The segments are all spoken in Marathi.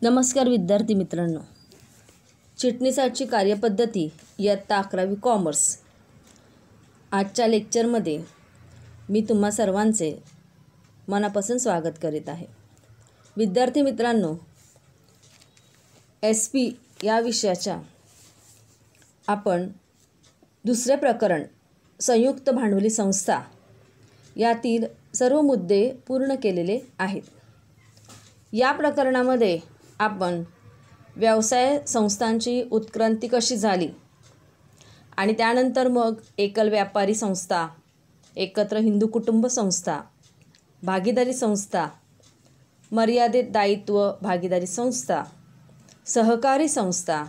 नमस्कार विद्यार्थी मित्रांनो, चिटणीसाची कार्यपद्धती इयत्ता 11वी कॉमर्स. आजच्या लेक्चरमध्ये मी तुम्हा सर्वांचे मनापासून स्वागत करीत आहे. विद्यार्थी मित्रांनो, SP या विषयाच्या आपण दुसरे प्रकरण संयुक्त भांडवली संस्था यातील सर्व मुद्दे पूर्ण केलेले आहेत. या प्रकरणामध्ये आपण व्यवसाय संस्थांची उत्क्रांती कशी झाली आणि त्यानंतर मग एकल व्यापारी संस्था, एकत्र हिंदू कुटुंब संस्था, भागीदारी संस्था, मर्यादित दायित्व भागीदारी संस्था, सहकारी संस्था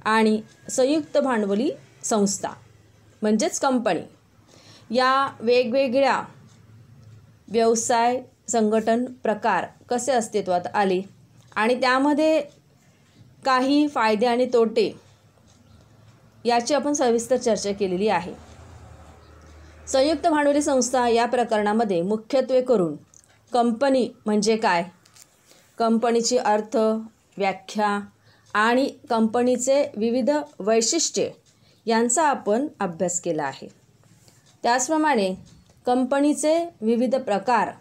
आणि संयुक्त भांडवली संस्था म्हणजेच कंपनी या वेगवेगळ्या व्यवसाय संघटन प्रकार कसे अस्तित्वात आले आणि त्यामध्ये काही फायदे आणि तोटे याची आपण सविस्तर चर्चा केलेली आहे. संयुक्त भांडवली संस्था या प्रकरणामध्ये मुख्यत्वे करून कंपनी म्हणजे काय, कंपनीची अर्थ व्याख्या आणि कंपनीचे विविध वैशिष्ट्ये यांचा आपण अभ्यास केला आहे. त्याचप्रमाणे कंपनीचे विविध प्रकार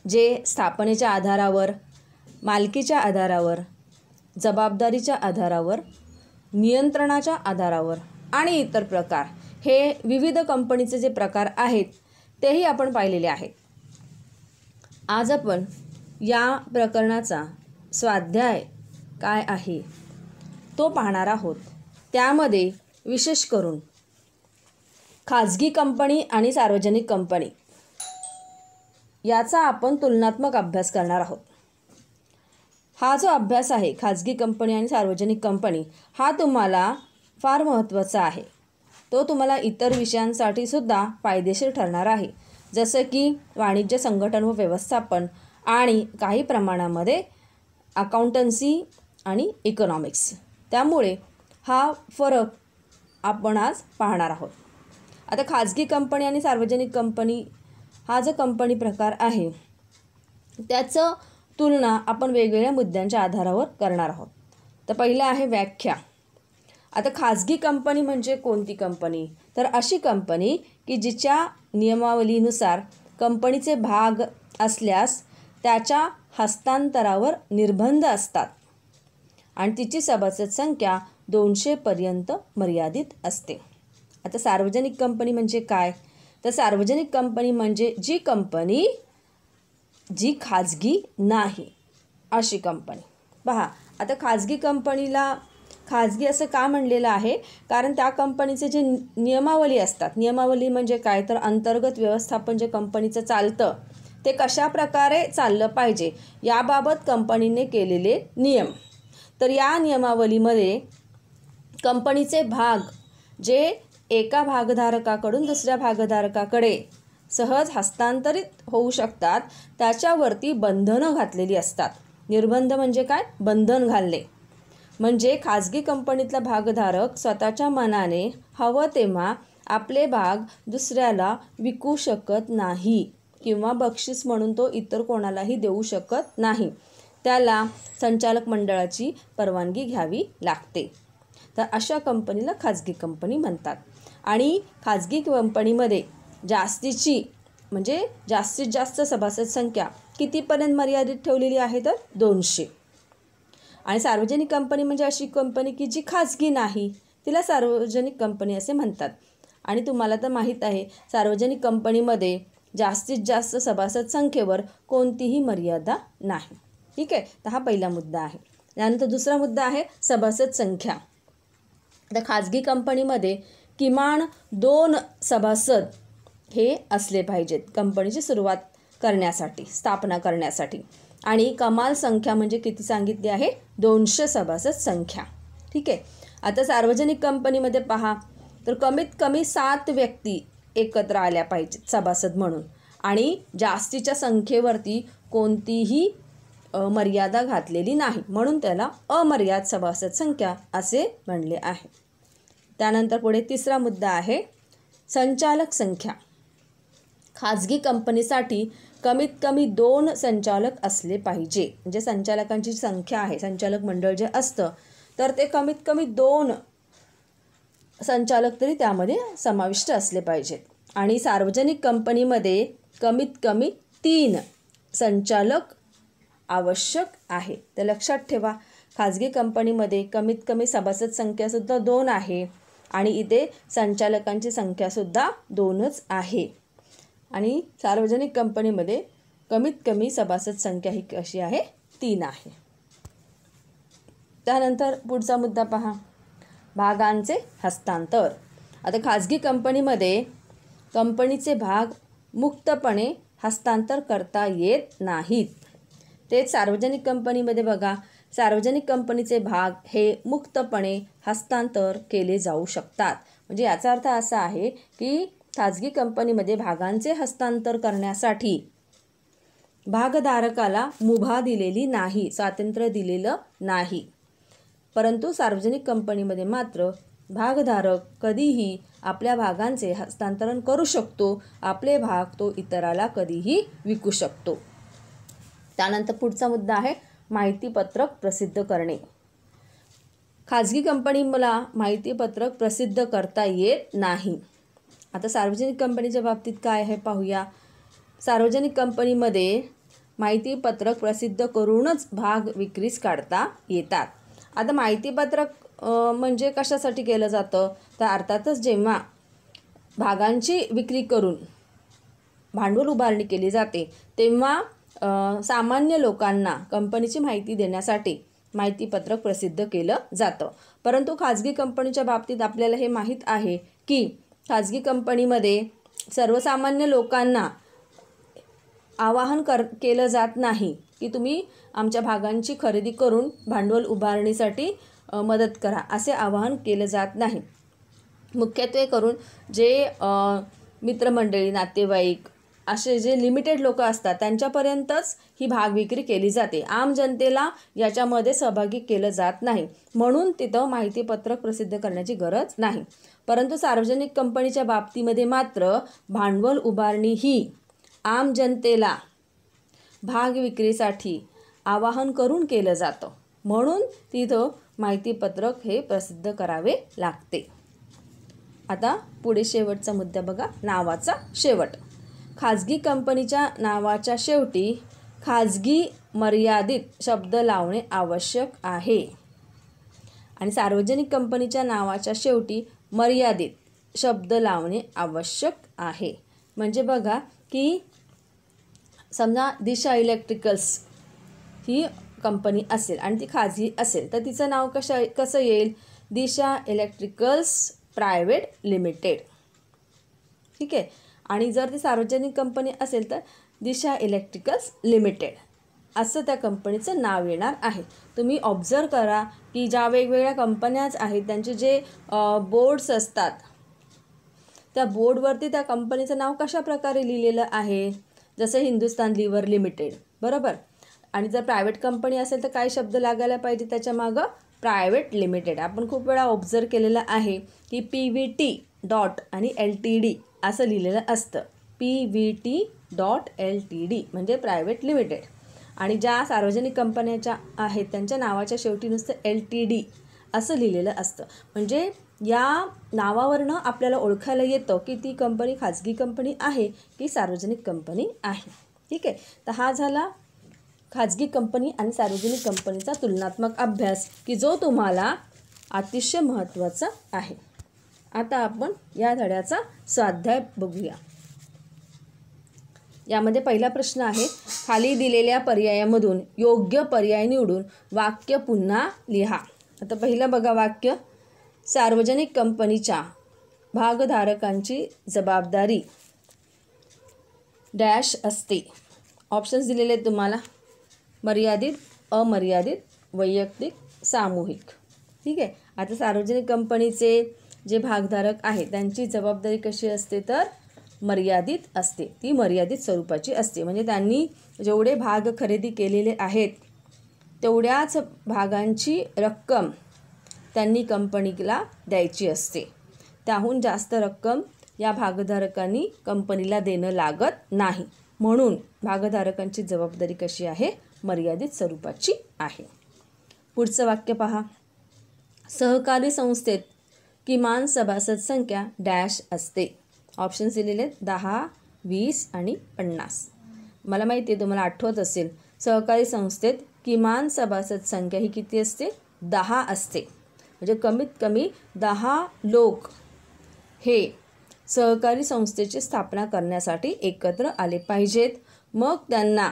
जे स्थापनेच्या आधारावर, मालकीच्या आधारावर, जबाबदारीच्या आधारावर, नियंत्रणाच्या आधारावर आणि इतर प्रकार, हे विविध कंपनीचे जे प्रकार आहेत तेही आपण पाहिलेले आहेत. आज आपण या प्रकरणाचा स्वाध्याय काय आहे तो पाहणार आहोत. त्यामध्ये विशेष करून खाजगी कंपनी आणि सार्वजनिक कंपनी याचा आपण तुलनात्मक अभ्यास करणार आहोत. हा जो अभ्यास आहे खाजगी कंपनी आणि सार्वजनिक कंपनी हा तुम्हाला फार महत्त्वाचा आहे. तो तुम्हाला इतर विषयांसाठी सुद्धा फायदेशीर ठरणार आहे, जसं की वाणिज्य संघटन व व्यवस्थापन आणि काही प्रमाणामध्ये अकाउंटन्सी आणि इकॉनॉमिक्स. त्यामुळे हा फरक आपण आज पाहणार आहोत. आता खाजगी कंपनी आणि सार्वजनिक कंपनी हा जो कंपनी प्रकार आहे त्याचं तुलना आपण वेगवेगळ्या मुद्द्यांच्या आधारावर करणार आहोत. तर पहिलं आहे व्याख्या. आता खाजगी कंपनी म्हणजे कोणती कंपनी, तर अशी कंपनी की जिच्या नियमावलीनुसार कंपनीचे भाग असल्यास त्याच्या हस्तांतरावर निर्बंध असतात आणि तिची सभासद संख्या 200 पर्यंत मर्यादित असते. आता सार्वजनिक कंपनी म्हणजे काय, तर सार्वजनिक कंपनी म्हणजे जी कंपनी जी खाजगी नाही अशी कंपनी. पहा, आता खाजगी कंपनीला खाजगी असं का म्हणलेलं आहे, कारण त्या कंपनीचे जे नियमावली असतात, नियमावली म्हणजे काय, तर अंतर्गत व्यवस्थापन जे कंपनीचं चालतं ते कशा प्रकारे चाललं पाहिजे याबाबत कंपनीने केलेले नियम. तर या नियमावलीमध्ये कंपनीचे भाग जे एका भागधारकाकडून दुसऱ्या भागधारकाकडे सहज हस्तांतरित होऊ शकतात त्याच्यावरती बंधनं घातलेली असतात. निर्बंध म्हणजे काय, बंधन घालणे. म्हणजे खाजगी कंपनीतला भागधारक स्वतःच्या मनाने हवं तेव्हा आपले भाग दुसऱ्याला विकू शकत नाही किंवा बक्षीस म्हणून तो इतर कोणालाही देऊ शकत नाही. त्याला संचालक मंडळाची परवानगी घ्यावी लागते. तर अशा कंपनीला खाजगी कंपनी म्हणतात. आणि खाजगी कंपनीमध्ये जास्तीची म्हणजे जास्तीत जास्त सभासद संख्या कितीपर्यंत मर्यादित ठेवलेली आहे, तर 200. आणि सार्वजनिक कंपनी म्हणजे अशी कंपनी की जी खाजगी नाही, तिला सार्वजनिक कंपनी असे म्हणतात. आणि तुम्हाला तर माहीत आहे सार्वजनिक कंपनीमध्ये जास्तीत जास्त सभासद संख्येवर कोणतीही मर्यादा नाही. ठीक आहे, तर हा पहिला मुद्दा आहे. त्यानंतर दुसरा मुद्दा आहे सभासद संख्या. आता खाजगी कंपनीमध्ये किमान 2 सभासद हे असले पाहिजेत कंपनीची सुरुवात करण्यासाठी, स्थापना करण्यासाठी. आणि कमाल संख्या म्हणजे किती सांगितली आहे, 200 सभासद संख्या. ठीक आहे. आता सार्वजनिक कंपनीमध्ये पहा, तर कमीत कमी 7 व्यक्ती एकत्र आल्या पाहिजेत सभासद म्हणून आणि जास्तीच्या संख्येवरती कोणतीही मर्यादा घातलेली नाही, म्हणून त्याला अमर्याद सभासद संख्या असे म्हणले आहे. त्यानंतर पुढे तिसरा मुद्दा आहे संचालक संख्या. खाजगी कंपनीसाठी कमीत कमी 2 संचालक असले पाहिजे. म्हणजे संचालकांची संख्या आहे, संचालक मंडळ जे असतं तर ते कमीत कमी 2 संचालक तरी त्यामध्ये समाविष्ट असले पाहिजेत. आणि सार्वजनिक कंपनीमध्ये कमीत कमी 3 संचालक आवश्यक आहे. तर लक्षात ठेवा, खाजगी कंपनीमध्ये कमीत कमी सभासद संख्यासुद्धा 2 आहे आणि इथे संचालकांची संख्यासुद्धा 2च आहे. आणि सार्वजनिक कंपनीमध्ये कमीत कमी सभासद संख्या ही कशी आहे, 3 आहे. त्यानंतर पुढचा मुद्दा पहा, भागांचे हस्तांतर. आता खाजगी कंपनीमध्ये कंपनीचे भाग मुक्तपणे हस्तांतर करता येत नाहीत. तेच सार्वजनिक कंपनीमध्ये बघा, सार्वजनिक कंपनीचे भाग हे मुक्तपणे हस्तांतर केले जाऊ शकतात. म्हणजे याचा अर्थ असा आहे की खाजगी कंपनीमध्ये भागांचे हस्तांतर करण्यासाठी भागधारकाला मुभा दिलेली नाही, स्वातंत्र्य दिलेलं नाही. परंतु सार्वजनिक कंपनीमध्ये मात्र भागधारक कधीही आपल्या भागांचे हस्तांतरण करू शकतो, आपले भाग तो इतराला कधीही विकू शकतो. त्यानंतर पुढचा मुद्दा आहे माहितीपत्रक प्रसिद्ध करणे. खाजगी कंपनीला माहितीपत्रक प्रसिद्ध करता येत नाही. आता सार्वजनिक कंपनीच्या बाबतीत काय आहे पाहूया. सार्वजनिक कंपनीमध्ये माहितीपत्रक प्रसिद्ध करूनच भाग विक्रीस काढता येतात. आता माहितीपत्रक म्हणजे कशासाठी केलं जातं, तर अर्थातच जेव्हा भागांची विक्री करून भांडवल उभारणी केली जाते तेव्हा सामान्य लोकांना कंपनीची माहिती देण्यासाठी माहितीपत्रक प्रसिद्ध केलं जातं. परंतु खाजगी कंपनीच्या बाबतीत आपल्याला हे माहीत आहे की खाजगी कंपनीमध्ये सर्वसामान्य लोकांना आवाहन केलं जात नाही की तुम्ही आमच्या भागांची खरेदी करून भांडवल उभारणीसाठी मदत करा, असे आवाहन केलं जात नाही. मुख्यत्वे करून जे मित्रमंडळी, नातेवाईक असे जे लिमिटेड लोक असतात त्यांच्यापर्यंतच ही भाग विक्री केली जाते. आम जनतेला याच्यामध्ये सहभागी केलं जात नाही, म्हणून तिथं माहितीपत्रक प्रसिद्ध करण्याची गरज नाही. परंतु सार्वजनिक कंपनीच्या बाबतीमध्ये मात्र भांडवल उभारणी ही आम जनतेला भाग विक्रीसाठी आवाहन करून केलं जातं, म्हणून तिथं माहितीपत्रक हे प्रसिद्ध करावे लागते. आता पुढे शेवटचा मुद्दा बघा, नावाचा शेवट. खाजगी कंपनीच्या नावाच्या शेवटी खाजगी मर्यादित शब्द लावणे आवश्यक आहे आणि सार्वजनिक कंपनीच्या नावाच्या शेवटी मर्यादित शब्द लावणे आवश्यक आहे. म्हणजे बघा की समजा दिशा इलेक्ट्रिकल्स ही कंपनी असेल आणि ती खाजगी असेल तर तिचं नाव कसं येईल, दिशा इलेक्ट्रिकल्स प्रायव्हेट लिमिटेड. ठीक आहे. आणि जर ती सार्वजनिक कंपनी असेल तर दिशा इलेक्ट्रिकल्स लिमिटेड असं त्या कंपनीचं नाव येणार आहे. तुम्ही ऑब्झर्व करा की ज्या वेगवेगळ्या कंपन्याच आहेत त्यांचे जे बोर्ड्स असतात त्या बोर्डवरती त्या कंपनीचं नाव कशा प्रकारे लिहिलेलं आहे, जसं हिंदुस्तान लिव्हर लिमिटेड, बरोबर. आणि जर प्रायव्हेट कंपनी असेल तर काय शब्द लागायला पाहिजे त्याच्या मागं, प्रायव्हेट लिमिटेड. आपण खूप वेळा ऑब्झर्व केलेलं आहे की PVT डॉट आणि LTD असं लिहिलेलं असतं. PVT डॉट LTD म्हणजे प्रायव्हेट लिमिटेड. आणि ज्या सार्वजनिक कंपन्याच्या आहेत त्यांच्या नावाच्या शेवटी नुसतं LTD असं लिहिलेलं असतं. म्हणजे या नावावरनं आपल्याला ओळखायला येतं की ती कंपनी खाजगी कंपनी आहे की सार्वजनिक कंपनी आहे. ठीक आहे. तर हा झाला खाजगी कंपनी आणि सार्वजनिक कंपनीचा तुलनात्मक अभ्यास की जो तुम्हाला अतिशय महत्त्वाचा आहे. आता आपण या धड्याचा स्वाध्याय बघूया. यामध्ये पहिला प्रश्न आहे, खाली दिलेल्या पर्यायामधून योग्य पर्याय निवडून वाक्य पुन्हा लिहा. आता पहिलं बघा वाक्य, सार्वजनिक कंपनीच्या भागधारकांची जबाबदारी डॅश असते. ऑप्शन्स दिलेले आहेत तुम्हाला, मर्यादित, अमर्यादित, वैयक्तिक, सामूहिक. ठीक आहे. आता सार्वजनिक कंपनीचे जे भागधारक आहेत त्यांची जबाबदारी कशी असते तर मर्यादित असते. ती मर्यादित स्वरूपाची असते. म्हणजे त्यांनी जेवढे भाग खरेदी केलेले आहेत तेवढ्याच भागांची रक्कम त्यांनी कंपनीला द्यायची असते. त्याहून जास्त रक्कम या भागधारकांनी कंपनीला देणं लागत नाही. म्हणून भागधारकांची जबाबदारी कशी आहे? मर्यादित स्वरूपाची आहे. पुढचं वाक्य पहा. सहकारी संस्थेत किमान सभासद संख्या डॅश असते. ऑप्शन्स दिलेले आहेत 10, 20 आणि 50. मला माहिती आहे तुम्हाला आठवत असेल, सहकारी संस्थेत किमान सभासद संख्या ही किती असते? 10 असते. म्हणजे कमीत कमी 10 लोक हे सहकारी संस्थेची स्थापना करण्यासाठी एकत्र आले पाहिजेत. मग त्यांना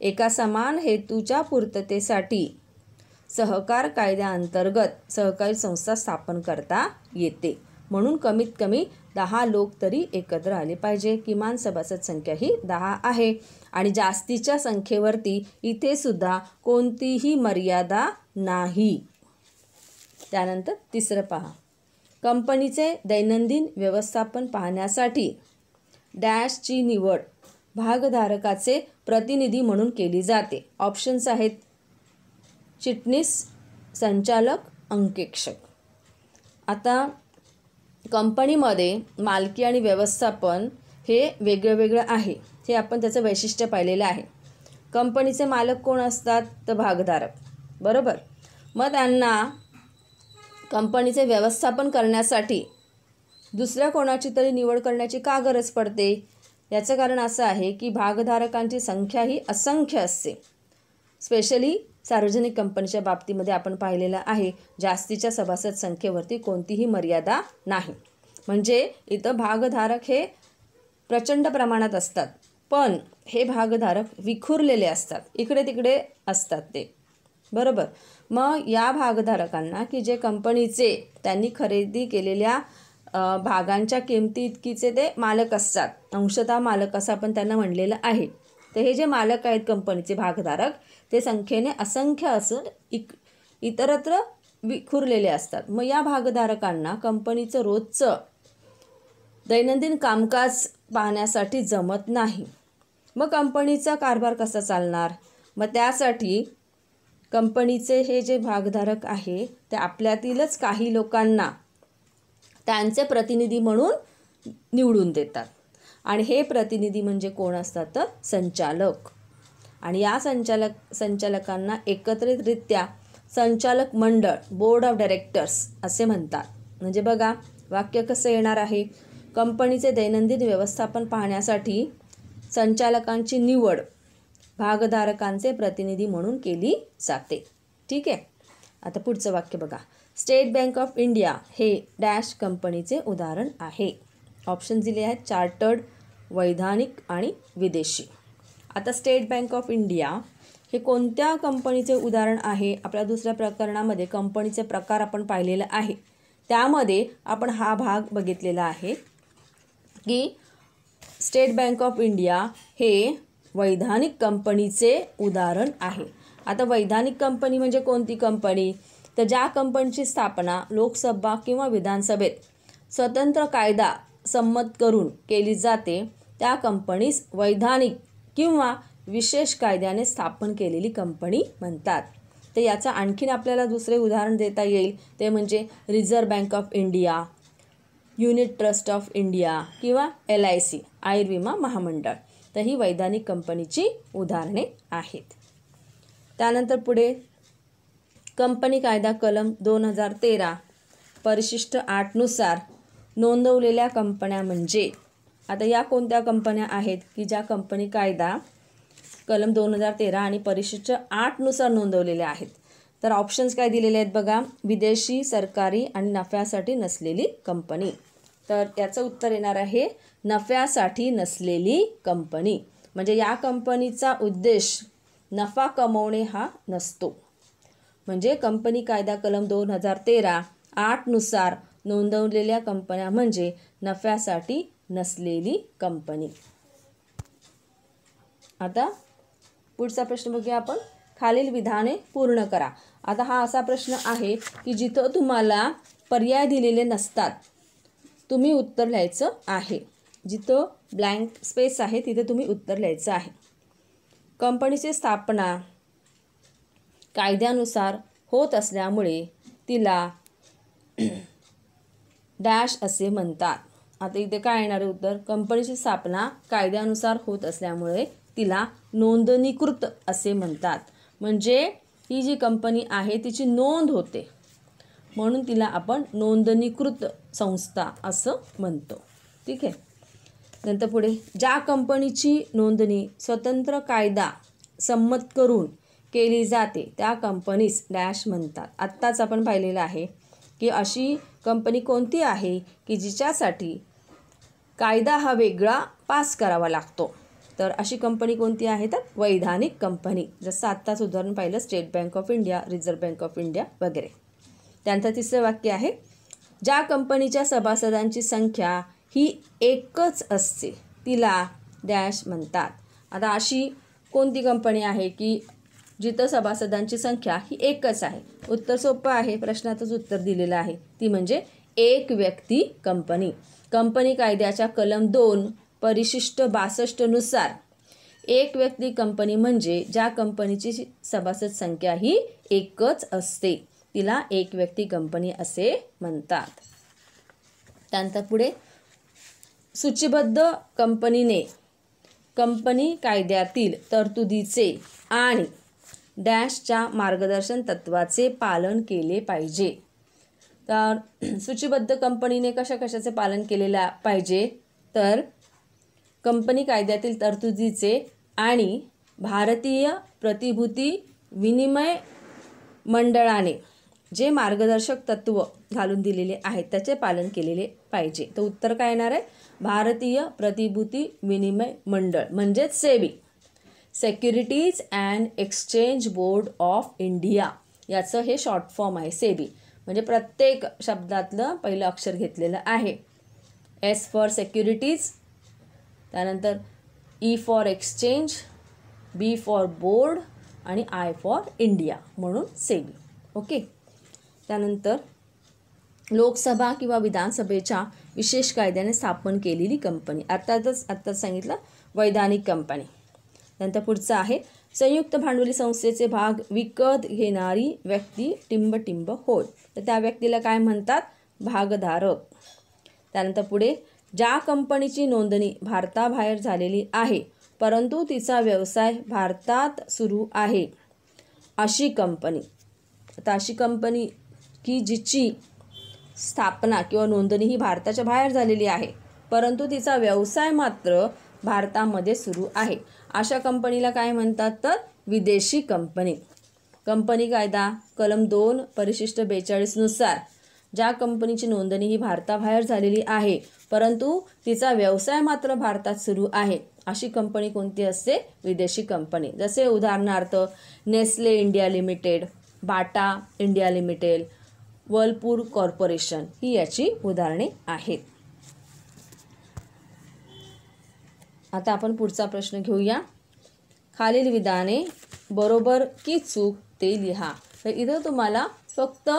एका समान हेतूच्या पूर्ततेसाठी सहकार कायद्याअंतर्गत सहकारी संस्था स्थापन करता येते. म्हणून कमीत कमी 10 लोक तरी एकत्र आले पाहिजे. किमान सभासद संख्या ही 10 आहे आणि जास्तीच्या संख्येवरती इथे सुद्धा कोणतीही मर्यादा नाही. त्यानंतर तिसरं पहा. कंपनीचे दैनंदिन व्यवस्थापन पाहण्यासाठी डॅशची निवड भागधारकाचे प्रतिनिधी म्हणून केली जाते. ऑप्शन्स आहेत चिटणीस, संचालक, अंकेक्षक. आता कंपनीमध्ये मालकी आणि व्यवस्थापन हे वेगळं वेगळं आहे. हे आपण त्याचं वैशिष्ट्य पाहिलेलं आहे. कंपनीचे मालक कोण असतात? तर भागधारक, बरोबर. मग त्यांना कंपनीचे व्यवस्थापन करण्यासाठी दुसऱ्या कोणाची तरी निवड करण्याची का गरज पडते? याचं कारण असं आहे की भागधारकांची संख्या ही असंख्य असते. स्पेशली सार्वजनिक कंपनीच्या बाबतीमध्ये आपण पाहिलेलं आहे, जास्तीच्या सभासद संख्येवरती कोणतीही मर्यादा नाही. म्हणजे इथं भागधारक हे प्रचंड प्रमाणात असतात, पण हे भागधारक विखुरलेले असतात, इकडे तिकडे असतात ते, बरोबर. मग या भागधारकांना की जे कंपनीचे त्यांनी खरेदी केलेल्या भागांच्या किमती इतकीचे ते मालक असतात, अंशतः मालक असं आपण त्यांना म्हणलेलं आहे. तर हे जे मालक आहेत कंपनीचे भागधारक, ते संख्येने असंख्य असून इतरत्र विखुरलेले असतात. मग या भागधारकांना कंपनीचं रोजचं दैनंदिन कामकाज पाहण्यासाठी जमत नाही. मग कंपनीचा कारभार कसा चालणार? मग त्यासाठी कंपनीचे हे जे भागधारक आहे ते आपल्यातीलच काही लोकांना त्यांचे प्रतिनिधी म्हणून निवडून देतात. आणि हे प्रतिनिधी म्हणजे कोण असतात? तर संचालक. आणि या संचालकांना एकत्रितरित्या संचालक मंडळ, बोर्ड ऑफ डायरेक्टर्स असे म्हणतात. म्हणजे बघा वाक्य कसं येणार आहे. कंपनीचे दैनंदिन व्यवस्थापन पाहण्यासाठी संचालकांची निवड भागधारकांचे प्रतिनिधी म्हणून केली जाते. ठीक आहे. आता पुढचं वाक्य बघा. स्टेट बँक ऑफ इंडिया हे डॅश कंपनीचे उदाहरण आहे. ऑप्शन दिले आहेत चार्टर्ड, वैधानिक आणि विदेशी. आता स्टेट बँक ऑफ इंडिया हे कोणत्या कंपनीचे उदाहरण आहे? आपल्या दुसऱ्या प्रकरणामध्ये कंपनीचे प्रकार आपण पाहिलेला आहे, त्यामध्ये आपण हा भाग बघितलेला आहे की स्टेट बँक ऑफ इंडिया हे वैधानिक कंपनीचे उदाहरण आहे. आता वैधानिक कंपनी म्हणजे कोणती कंपनी? तर ज्या कंपनीची स्थापना लोकसभा किंवा विधानसभेत स्वतंत्र कायदा संमत करून केली जाते, त्या कंपनीस वैधानिक किंवा विशेष कायद्याने स्थापन केलेली कंपनी म्हणतात. तर याचं आणखीन आपल्याला दुसरे उदाहरण देता येईल, ते म्हणजे reserve bank of India, unit trust of India किंवा LIC आयुर्विमा महामंडळ. तर ही वैधानिक कंपनीची उदाहरणे आहेत. त्यानंतर पुढे कंपनी कायदा कलम 2013 परिशिष्ट 8 नुसार नोंदवलेल्या कंपन्या म्हणजे, आता या कोणत्या कंपन्या आहेत की ज्या कंपनी कायदा कलम 2013 आणि परिशिष्ट 8 नुसार नोंदवलेल्या आहेत? तर ऑप्शन्स काय दिलेले आहेत बघा. विदेशी, सरकारी आणि नफ्यासाठी नसलेली कंपनी. तर याचं उत्तर येणार आहे नफ्यासाठी नसलेली कंपनी. म्हणजे या कंपनीचा उद्देश नफा कमवणे हा नसतो. म्हणजे कंपनी कायदा कलम 2013-8 नुसार नोंदवलेल्या कंपन्या म्हणजे नफ्यासाठी नसलेली कंपनी. आता पुढचा प्रश्न बघूया आपण. खालील विधाने पूर्ण करा. आता हा असा प्रश्न आहे की जिथं तुम्हाला पर्याय दिलेले नसतात, तुम्ही उत्तर लिहायचं आहे. जिथं ब्लँक स्पेस आहे तिथे तुम्ही उत्तर लिहायचं आहे. कंपनीची स्थापना कायद्यानुसार होत असल्यामुळे तिला डॅश असे म्हणतात. आता इथे काय येणार आहे उत्तर? कंपनीची स्थापना कायद्यानुसार होत असल्यामुळे तिला नोंदणीकृत असे म्हणतात. म्हणजे ही जी कंपनी आहे तिची नोंद होते म्हणून तिला आपण नोंदणीकृत संस्था असं म्हणतो. ठीक आहे. नंतर पुढे, ज्या कंपनीची नोंदणी स्वतंत्र कायदा संमत करून केली जाते त्या कंपनीस डॅश म्हणतात. आत्ताच आपण पाहिलेलं आहे की अशी कंपनी कोणती आहे की जिच्यासाठी कायदा हा वेगळा पास करावा लागतो. तर अशी कंपनी कोणती आहे? तर वैधानिक कंपनी. जसं आत्ताच उदाहरण पाहिलं, state bank of India, reserve bank of India वगैरे. त्यानंतर तिसरं वाक्य आहे, ज्या कंपनीच्या सभासदांची संख्या ही एकच असते तिला डॅश म्हणतात. आता अशी कोणती कंपनी आहे की जिथं सभासदांची संख्या ही एकच आहे? उत्तर सोपं आहे, प्रश्नातच उत्तर दिलेलं आहे. ती म्हणजे एक व्यक्ती कंपनी. कंपनी कायद्याच्या कलम 2 परिशिष्ट 62 नुसार एक व्यक्ती कंपनी म्हणजे ज्या कंपनीची सभासद संख्या ही एकच असते तिला एक व्यक्ती कंपनी असे म्हणतात. त्यानंतर पुढे, सूचीबद्ध कंपनीने कंपनी कायद्यातील तरतुदीचे आणि डॅशच्या मार्गदर्शन तत्वाचे पालन केले पाहिजे. तर सूचीबद्ध कंपनीने कशाचे पालन केलेलं पाहिजे? तर कंपनी कायद्यातील तरतुदीचे आणि भारतीय प्रतिभूती विनिमय मंडळाने जे मार्गदर्शक तत्व घालून दिलेले आहेत त्याचे पालन केलेले पाहिजे. तर उत्तर काय येणार आहे? भारतीय प्रतिभूती विनिमय मंडळ म्हणजेच SEBI, securities and exchange board of India, याचं हे शॉर्ट फॉर्म आहे सेबी. म्हणजे प्रत्येक शब्दातलं पहिलं अक्षर घेतलेलं आहे. एस फॉर सेक्युरिटीज, त्यानंतर E for exchange, B for board आणि आय फॉर इंडिया म्हणून सेबी. ओके. त्यानंतर लोकसभा किंवा विधानसभेच्या विशेष कायद्याने स्थापन केलेली कंपनी, आत्ताच सांगितलं वैधानिक कंपनी. नंतर पुढचं आहे, संयुक्त भांडवली संस्थेचे भाग विकत घेणारी व्यक्ती टिंब होय. तर त्या व्यक्तीला काय म्हणतात? भागधारक. त्यानंतर पुढे, ज्या कंपनीची नोंदणी भारताबाहेर झालेली आहे परंतु तिचा व्यवसाय भारतात सुरू आहे अशी कंपनी. आता अशी कंपनी की जिची स्थापना किंवा नोंदणी ही भारताच्या बाहेर झालेली आहे परंतु तिचा व्यवसाय मात्र भारतामध्ये सुरू आहे अशा कंपनीला काय म्हणतात? तर विदेशी कंपनी. कंपनी कायदा कलम 2 परिशिष्ट 42 नुसार ज्या कंपनीची नोंदणी ही भारताबाहेर झालेली आहे परंतु तिचा व्यवसाय मात्र भारतात सुरू आहे अशी कंपनी कोणती असते? विदेशी कंपनी. जसे उदाहरणार्थ Nestle India limited, Bata India limited, Whirlpool corporation ही याची उदाहरणे आहेत. आता आपण पुढचा प्रश्न घेऊया. खालील विधाने बरोबर की चूक ते लिहा. तर इथं तुम्हाला फक्त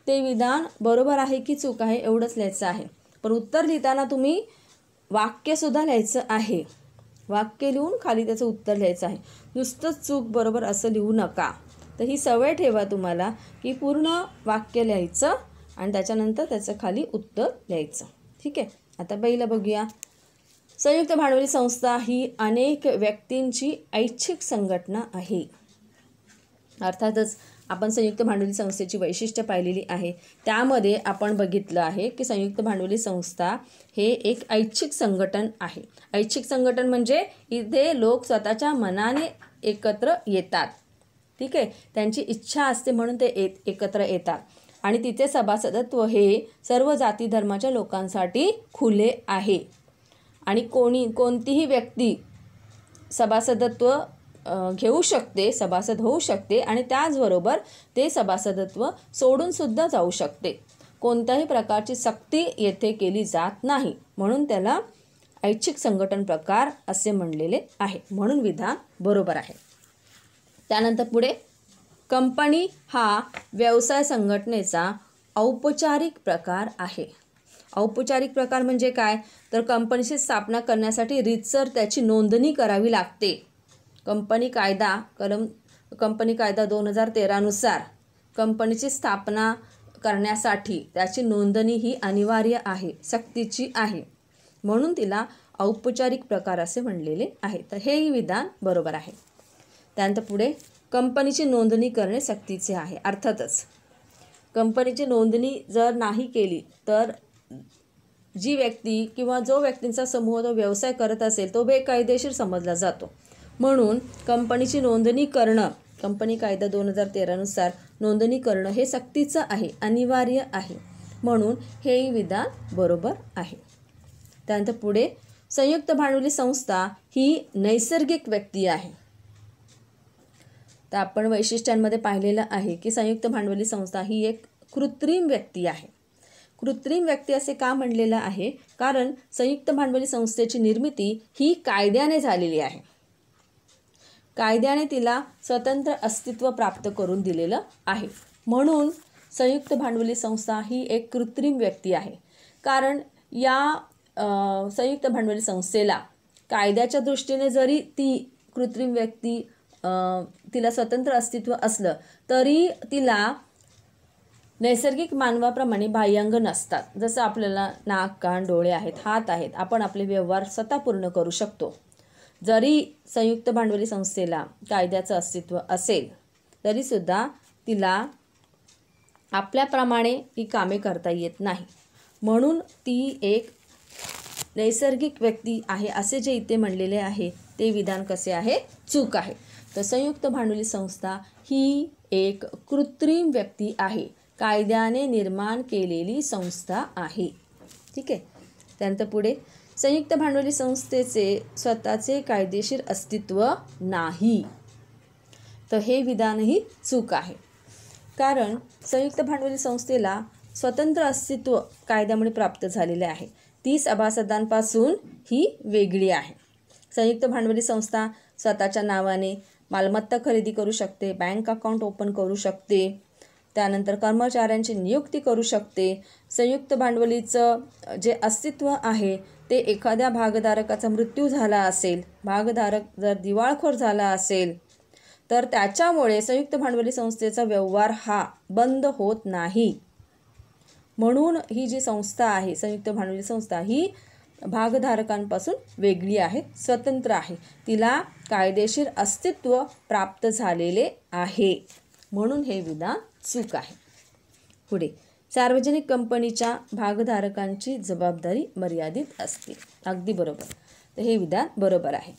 ते विधान बरोबर आहे की चूक आहे एवढंच लिहायचं आहे. पण उत्तर लिहिताना तुम्ही वाक्यसुद्धा लिहायचं आहे. वाक्य लिहून खाली त्याचं उत्तर लिहायचं आहे. नुसतंच चूक बरोबर असं लिहू नका. तर ही सवय ठेवा तुम्हाला की पूर्ण वाक्य लिहायचं आणि त्याच्यानंतर त्याचं खाली उत्तर लिहायचं. ठीक आहे. आता पहिलं बघूया. संयुक्त भांडवली संस्था ही अनेक व्यक्तींची ऐच्छिक संघटना आहे. अर्थातच आपण संयुक्त भांडवली संस्थेची वैशिष्ट्य पाहिलेली आहे. त्यामध्ये आपण बघितलं आहे की संयुक्त भांडवली संस्था हे एक ऐच्छिक संघटन आहे. ऐच्छिक संघटन म्हणजे इथे लोक स्वतःच्या मनाने एकत्र येतात. ठीक आहे. त्यांची इच्छा असते म्हणून ते एकत्र येतात आणि तिथे सभासदत्व हे सर्व जाती धर्माच्या लोकांसाठी खुले आहे आणि कोणतीही व्यक्ती सभासदत्व घेऊ शकते, सभासद होऊ शकते आणि त्याचबरोबर ते सभासदत्व सोडून सुद्धा जाऊ शकते. कोणत्याही प्रकारची सक्ती येथे केली जात नाही म्हणून त्याला ऐच्छिक संघटन प्रकार असे म्हणलेले आहे. म्हणून विधान बरोबर आहे. त्यानंतर पुढे, कंपनी हा व्यवसाय संघटनेचा औपचारिक प्रकार आहे. औपचारिक प्रकार म्हणजे काय? तर कंपनीची स्थापना करण्यासाठी रीतसर त्याची नोंदणी करावी लागते. कंपनी कायदा 2013 नुसार कंपनीची स्थापना करण्यासाठी त्याची नोंदणी ही अनिवार्य आहे, सक्तीची आहे. म्हणून तिला औपचारिक प्रकार असे म्हणलेले आहे. तर हेही विधान बरोबर आहे. त्यानंतर पुढे कंपनीची नोंदणी करणे सक्तीचे आहे. अर्थातच कंपनीची नोंदणी जर नाही केली तर जी व्यक्ती किंवा जो व्यक्तींचा समूह तो व्यवसाय करत असेल तो बेकायदेशीर समजला जातो. म्हणून कंपनीची नोंदणी करणं, कंपनी कायदा 2013 नुसार नोंदणी करणं हे सक्तीचं आहे, अनिवार्य आहे. म्हणून हेही विधान बरोबर आहे. त्यानंतर पुढे संयुक्त भांडवली संस्था ही नैसर्गिक व्यक्ती आहे. तर आपण वैशिष्ट्यांमध्ये पाहिलेलं आहे की संयुक्त भांडवली संस्था ही एक कृत्रिम व्यक्ती आहे. कृत्रिम व्यक्ती असे का म्हणलेलं आहे? कारण संयुक्त भांडवली संस्थेची निर्मिती ही कायद्याने झालेली आहे. कायद्याने तिला स्वतंत्र अस्तित्व प्राप्त करून दिलेलं आहे. म्हणून संयुक्त भांडवली संस्था ही एक कृत्रिम व्यक्ती आहे. कारण या संयुक्त भांडवली संस्थेला कायद्याच्या दृष्टीने जरी ती कृत्रिम व्यक्ती तिला स्वतंत्र अस्तित्व असलं तरी तिला नैसर्गिक मानवाप्रमाणे बाह्यांग नसतात. जसं आपल्याला नाक, कान, डोळे आहेत, हात आहेत, आपण आपले व्यवहार स्वतः पूर्ण करू शकतो. जरी संयुक्त भांडवली संस्थेला कायद्याचं अस्तित्व असेल तरीसुद्धा तिला आपल्याप्रमाणे ही कामे करता येत नाही. म्हणून ती एक नैसर्गिक व्यक्ती आहे असे जे इथे म्हणलेले आहे ते विधान कसे आहे? चूक आहे. तर संयुक्त भांडवली संस्था ही एक कृत्रिम व्यक्ती आहे, कायद्याने निर्माण केलेली संस्था आहे. ठीक आहे. त्यानंतर पुढे संयुक्त भांडवली संस्थेचे स्वतःचे कायदेशीर अस्तित्व नाही. तर हे विधानही चूक आहे. कारण संयुक्त भांडवली संस्थेला स्वतंत्र अस्तित्व कायद्यामुळे प्राप्त झालेले आहे. 30 सभासदांपासून ही वेगळी आहे. संयुक्त भांडवली संस्था स्वतःच्या नावाने मालमत्ता खरेदी करू शकते, बँक अकाउंट ओपन करू शकते, त्यानंतर कर्मचाऱ्यांची नियुक्ती करू शकते. संयुक्त भांडवलीचं जे अस्तित्व आहे ते एखाद्या भागधारकाचा मृत्यू झाला असेल, भागधारक जर दिवाळखोर झाला असेल तर त्याच्यामुळे संयुक्त भांडवली संस्थेचा व्यवहार हा बंद होत नाही. म्हणून ही जी संस्था आहे संयुक्त भांडवली संस्था ही भागधारकांपासून वेगळी आहे, स्वतंत्र आहे. तिला कायदेशीर अस्तित्व प्राप्त झालेले आहे. म्हणून हे विधान चूक आहे. पुढे सार्वजनिक कंपनीच्या भागधारकांची जबाबदारी मर्यादित असते. अगदी बरोबर. तर हे विधान बरोबर आहे.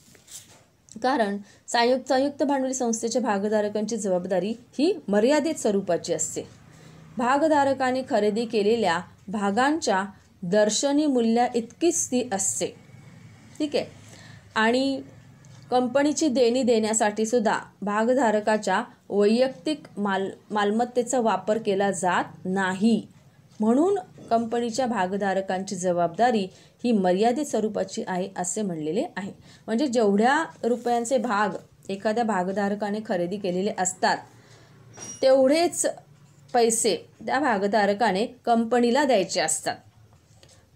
कारण संयुक्त भांडवली संस्थेच्या भागधारकांची जबाबदारी ही मर्यादित स्वरूपाची असते. भागधारकाने खरेदी केलेल्या भागांच्या दर्शनी मूल्या इतकीच ती असते. ठीक आहे. आणि कंपनीची देणी देण्यासाठी सुद्धा भागधारकाच्या वैयक्तिक मालमत्तेचा वापर केला जात नाही. म्हणून कंपनीच्या भागधारकांची जबाबदारी ही मर्यादित स्वरूपाची आहे असे म्हणलेले आहे. म्हणजे जेवढ्या रुपयांचे भाग एखाद्या भागधारकाने खरेदी केलेले असतात तेवढेच पैसे त्या भागधारकाने कंपनीला द्यायचे असतात.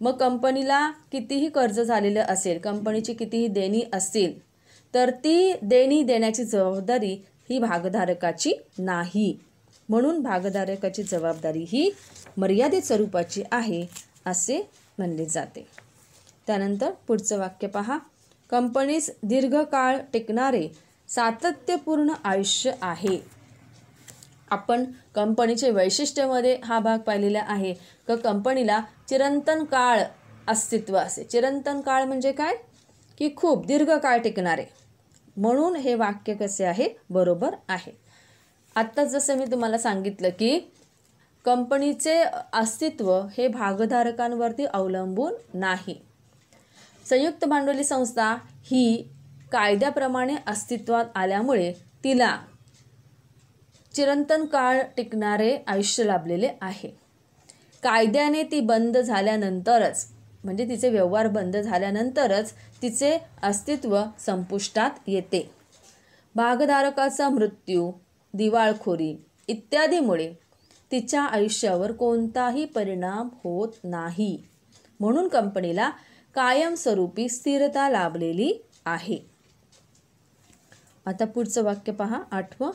मग कंपनीला कितीही कर्ज झालेलं असेल, कंपनीची कितीही देणी असतील तर ती देणी देण्याची जबाबदारी ही भागधारकाची नाही. म्हणून भागधारकाची जबाबदारी ही मर्यादित स्वरूपाची आहे असे म्हणले जाते. त्यानंतर पुढचं वाक्य पहा. कंपनीस दीर्घकाळ टिकणारे सातत्यपूर्ण आयुष्य आहे. आपण कंपनीचे वैशिष्ट्यामध्ये हा भाग पाहिलेला आहे की कंपनीला चिरंतन काळ अस्तित्व असे. चिरंतन काळ म्हणजे काय? की खूप दीर्घकाळ टिकणारे. म्हणून हे वाक्य कसे आहे? बरोबर आहे. आत्ता जसं मी तुम्हाला सांगितलं की कंपनीचे अस्तित्व हे भागधारकांवरती अवलंबून नाही. संयुक्त भांडवली संस्था ही कायद्याप्रमाणे अस्तित्वात आल्यामुळे तिला चिरंतन काळ टिकणारे आयुष्य लाभलेले आहे. कायद्याने ती बंद झाल्यानंतरच म्हणजे तिचे व्यवहार बंद झाल्यानंतरच तिचे अस्तित्व संपुष्टात येते. भागधारकाचा मृत्यू, दिवाळखोरी इत्यादीमुळे तिच्या आयुष्यावर कोणताही परिणाम होत नाही. म्हणून कंपनीला कायमस्वरूपी स्थिरता लाभलेली आहे. आता पुढचं वाक्य पहा. 8.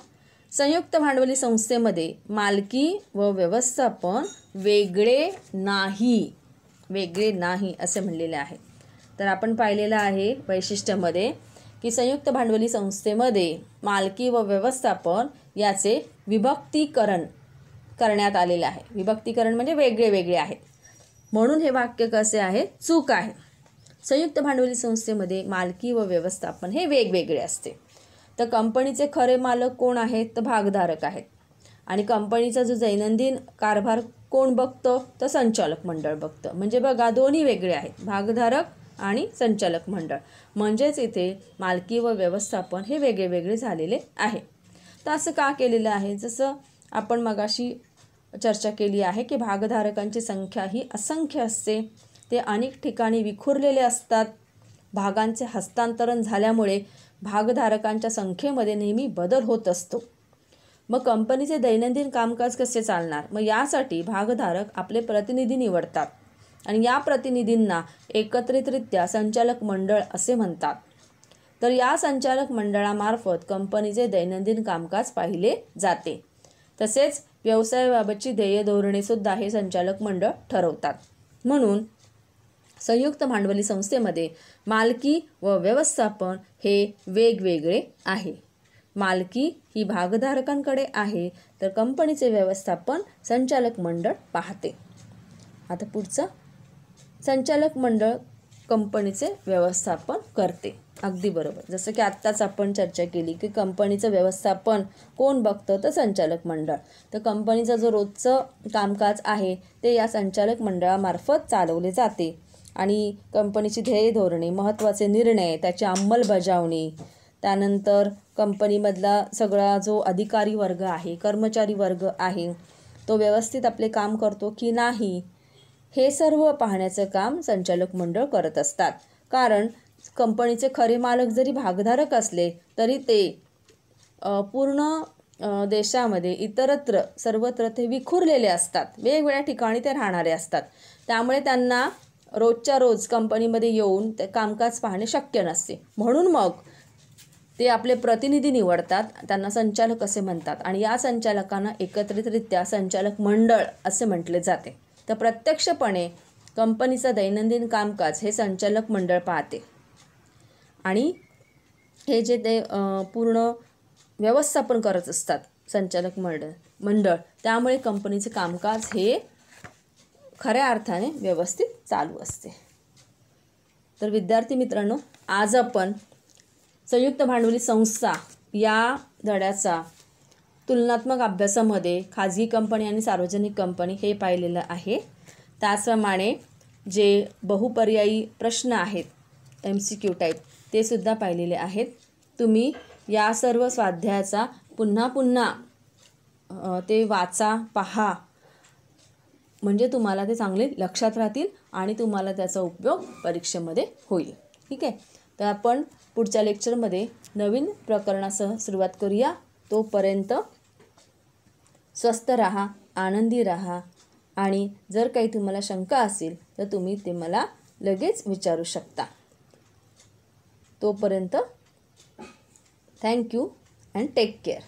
संयुक्त भांडवली संस्थेमध्ये मालकी व व्यवस्थापन वेगळे नाही. वेगळे नाही असे म्हणलेले आहे. तर आपण पाहिलेलं आहे वैशिष्ट्यामध्ये की संयुक्त भांडवली संस्थेमध्ये मालकी व व्यवस्थापन याचे विभक्तीकरण करण्यात आलेले आहे. विभक्तीकरण म्हणजे वेगळे वेगळे आहेत, म्हणून हे वाक्य कसे आहे, चूक आहे. संयुक्त भांडवली संस्थेमध्ये मालकी व व्यवस्थापन हे वेगवेगळे असते. तर कंपनीचे खरे मालक कोण आहेत, तर भागधारक आहेत. आणि कंपनीचा जो दैनंदिन कारभार कोण बघतं, तर संचालक मंडळ बघतं. म्हणजे बघा, दोन्ही वेगळे आहेत, भागधारक आणि संचालक मंडळ. म्हणजेच इथे मालकी व व्यवस्थापन हे वेगळे वेगळे झालेले आहे. तर असं का केलेलं आहे, जसं आपण मगाशी चर्चा केली आहे की भागधारकांची संख्या ही असंख्य असते. ते अनेक ठिकाणी विखुरलेले असतात. भागांचे हस्तांतरण झाल्यामुळे भागधारकांच्या संख्येमध्ये नेहमी बदल होत असतो. मग कंपनीचे दैनंदिन कामकाज कसे चालणार, मग यासाठी भागधारक आपले प्रतिनिधी निवडतात आणि या प्रतिनिधींना एकत्रितरित्या संचालक मंडळ असे म्हणतात. तर या संचालक मंडळामार्फत कंपनीचे दैनंदिन कामकाज पाहिले जाते. तसेच व्यवसायाबाबतची ध्येय धोरणे सुद्धा हे संचालक मंडळ ठरवतात. म्हणून संयुक्त भांडवली संस्थेमध्ये मालकी व व्यवस्थापन हे वेगवेगळे आहे. मालकी ही भागधारकांकडे आहे, तर कंपनीचे व्यवस्थापन संचालक मंडळ पाहते. आता पुढचं, संचालक मंडळ कंपनीचे व्यवस्थापन करते. अगदी बरोबर, जसं की आत्ताच आपण चर्चा केली की कंपनीचं व्यवस्थापन कोण बघतं, तर संचालक मंडळ. तर कंपनीचं जो रोजचं कामकाज आहे ते या संचालक मंडळामार्फत चालवले जाते आणि कंपनीची ध्येय धोरणे, महत्त्वाचे निर्णय, त्याची अंमलबजावणी, त्यानंतर कंपनीमधला सगळा जो अधिकारी वर्ग आहे, कर्मचारी वर्ग आहे, तो व्यवस्थित आपले काम करतो की नाही, हे सर्व पाहण्याचं काम संचालक मंडळ करत असतात. कारण कंपनीचे खरे मालक जरी भागधारक असले तरी ते पूर्ण देशामध्ये इतरत्र सर्वत्र ते विखुरलेले असतात, वेगवेगळ्या ठिकाणी ते राहणारे असतात. त्यामुळे त्यांना रोजच्या रोज कंपनीमध्ये येऊन ते कामकाज पाहणे शक्य नसते. म्हणून मग ते आपले प्रतिनिधी निवडतात, त्यांना संचालक असे म्हणतात आणि या संचालकांना एकत्रितरित्या संचालक मंडळ असे म्हटले जाते. तर प्रत्यक्षपणे कंपनीचं दैनंदिन कामकाज हे संचालक मंडळ पाहते आणि हे जे ते पूर्ण व्यवस्थापन करत असतात संचालक मंडळ, त्यामुळे कंपनीचे कामकाज हे खऱ्या अर्थाने व्यवस्थित चालू असते. तर विद्यार्थी मित्रांनो, आज आपण संयुक्त भांडवली संस्था या धड्याचा तुलनात्मक अभ्यासामध्ये खाजगी कंपनी आणि सार्वजनिक कंपनी हे पाहिलेलं आहे. त्याचप्रमाणे जे बहुपर्यायी प्रश्न आहेत MCQ टाईप ते सुद्धा पाहिलेले आहेत. तुम्ही या सर्व स्वाध्यायाचा पुन्हा पुन्हा ते वाचा, पहा, म्हणजे तुम्हाला ते चांगले लक्षात राहतील आणि तुम्हाला त्याचा उपयोग परीक्षेमध्ये होईल. ठीक आहे, तर आपण पुढच्या लेक्चरमध्ये नवीन प्रकरणासह सुरुवात करूया. तोपर्यंत स्वस्थ राहा, आनंदी राहा आणि जर काही तुम्हाला शंका असेल तर तुम्ही ते मला लगेच विचारू शकता. तोपर्यंत थँक्यू अँड टेक केअर.